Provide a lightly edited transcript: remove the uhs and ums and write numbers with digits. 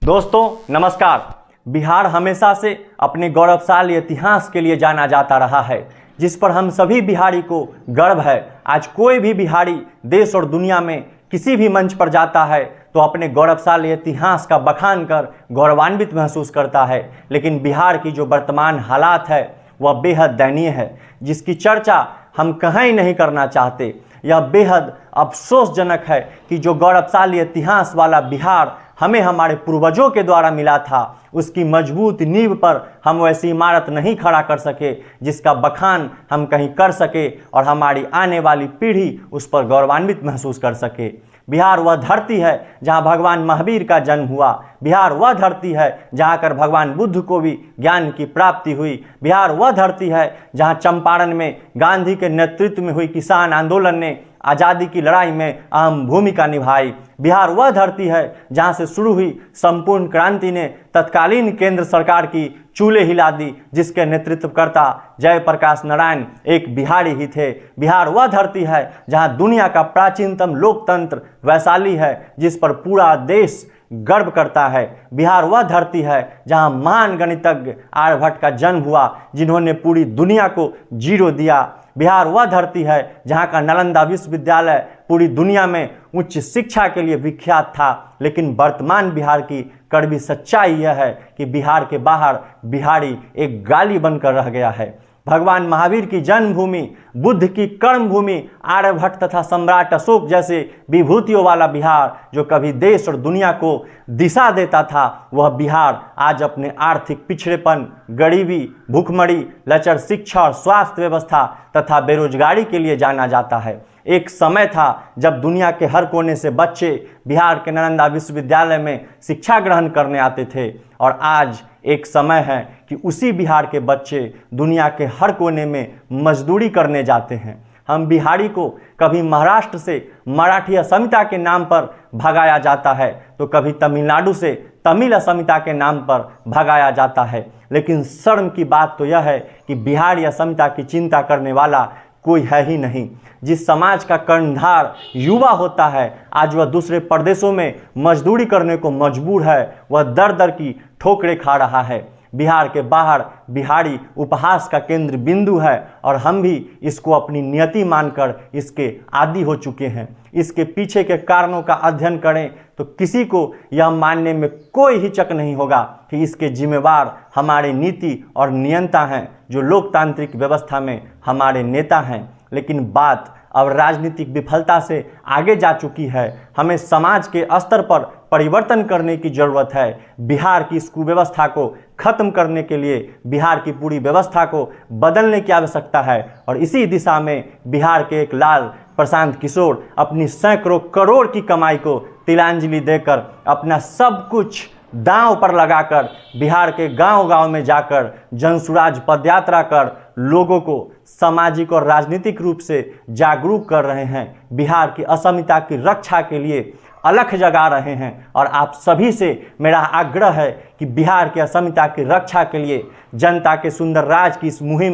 दोस्तों नमस्कार। बिहार हमेशा से अपने गौरवशाली इतिहास के लिए जाना जाता रहा है, जिस पर हम सभी बिहारी को गर्व है। आज कोई भी बिहारी देश और दुनिया में किसी भी मंच पर जाता है तो अपने गौरवशाली इतिहास का बखान कर गौरवान्वित महसूस करता है। लेकिन बिहार की जो वर्तमान हालात है वह बेहद दयनीय है, जिसकी चर्चा हम कहीं नहीं करना चाहते। यह बेहद अफसोसजनक है कि जो गौरवशाली इतिहास वाला बिहार हमें हमारे पूर्वजों के द्वारा मिला था, उसकी मजबूत नींव पर हम वैसी इमारत नहीं खड़ा कर सके जिसका बखान हम कहीं कर सके और हमारी आने वाली पीढ़ी उस पर गौरवान्वित महसूस कर सके। बिहार वह धरती है जहां भगवान महावीर का जन्म हुआ। बिहार वह धरती है जहां कर भगवान बुद्ध को भी ज्ञान की प्राप्ति हुई। बिहार वह धरती है जहां चंपारण में गांधी के नेतृत्व में हुई किसान आंदोलन ने आज़ादी की लड़ाई में अहम भूमिका निभाई। बिहार वह धरती है जहां से शुरू हुई संपूर्ण क्रांति ने तत्कालीन केंद्र सरकार की चूल्हे हिला दी, जिसके नेतृत्वकर्ता जयप्रकाश नारायण एक बिहारी ही थे। बिहार वह धरती है जहां दुनिया का प्राचीनतम लोकतंत्र वैशाली है, जिस पर पूरा देश गर्व करता है। बिहार वह धरती है जहां महान गणितज्ञ आर्यभट्ट का जन्म हुआ, जिन्होंने पूरी दुनिया को जीरो दिया। बिहार वह धरती है जहां का नालंदा विश्वविद्यालय पूरी दुनिया में उच्च शिक्षा के लिए विख्यात था। लेकिन वर्तमान बिहार की कड़वी सच्चाई यह है कि बिहार के बाहर बिहारी एक गाली बनकर रह गया है। भगवान महावीर की जन्मभूमि, बुद्ध की कर्मभूमि, आर्यभट्ट तथा सम्राट अशोक जैसे विभूतियों वाला बिहार जो कभी देश और दुनिया को दिशा देता था, वह बिहार आज अपने आर्थिक पिछड़ेपन, गरीबी, भूखमरी, लचर शिक्षा और स्वास्थ्य व्यवस्था तथा बेरोजगारी के लिए जाना जाता है। एक समय था जब दुनिया के हर कोने से बच्चे बिहार के नालंदा विश्वविद्यालय में शिक्षा ग्रहण करने आते थे, और आज एक समय है कि उसी बिहार के बच्चे दुनिया के हर कोने में मजदूरी करने जाते हैं। हम बिहारी को कभी महाराष्ट्र से मराठी अस्मिता के नाम पर भगाया जाता है, तो कभी तमिलनाडु से तमिल अस्मिता के नाम पर भगाया जाता है। लेकिन शर्म की बात तो यह है कि बिहारी अस्मिता की चिंता करने वाला कोई है ही नहीं। जिस समाज का कर्णधार युवा होता है, आज वह दूसरे प्रदेशों में मजदूरी करने को मजबूर है। वह दर दर की ठोकरें खा रहा है। बिहार के बाहर बिहारी उपहास का केंद्र बिंदु है, और हम भी इसको अपनी नियति मानकर इसके आदी हो चुके हैं। इसके पीछे के कारणों का अध्ययन करें तो किसी को यह मानने में कोई हिचक नहीं होगा कि इसके जिम्मेवार हमारे नीति और नियंता हैं, जो लोकतांत्रिक व्यवस्था में हमारे नेता हैं। लेकिन बात अब राजनीतिक विफलता से आगे जा चुकी है। हमें समाज के स्तर पर परिवर्तन करने की जरूरत है। बिहार की इस कुव्यवस्था को खत्म करने के लिए बिहार की पूरी व्यवस्था को बदलने की आवश्यकता है, और इसी दिशा में बिहार के एक लाल प्रशांत किशोर अपनी सैकड़ों करोड़ की कमाई को तिलांजलि देकर, अपना सब कुछ दांव पर लगाकर बिहार के गांव-गांव में जाकर जनसुराज पदयात्रा कर लोगों को सामाजिक और राजनीतिक रूप से जागरूक कर रहे हैं। बिहार की अस्मिता की रक्षा के लिए अलख जगा रहे हैं, और आप सभी से मेरा आग्रह है कि बिहार की अस्मिता की रक्षा के लिए जनता के सुंदर राज की इस मुहिम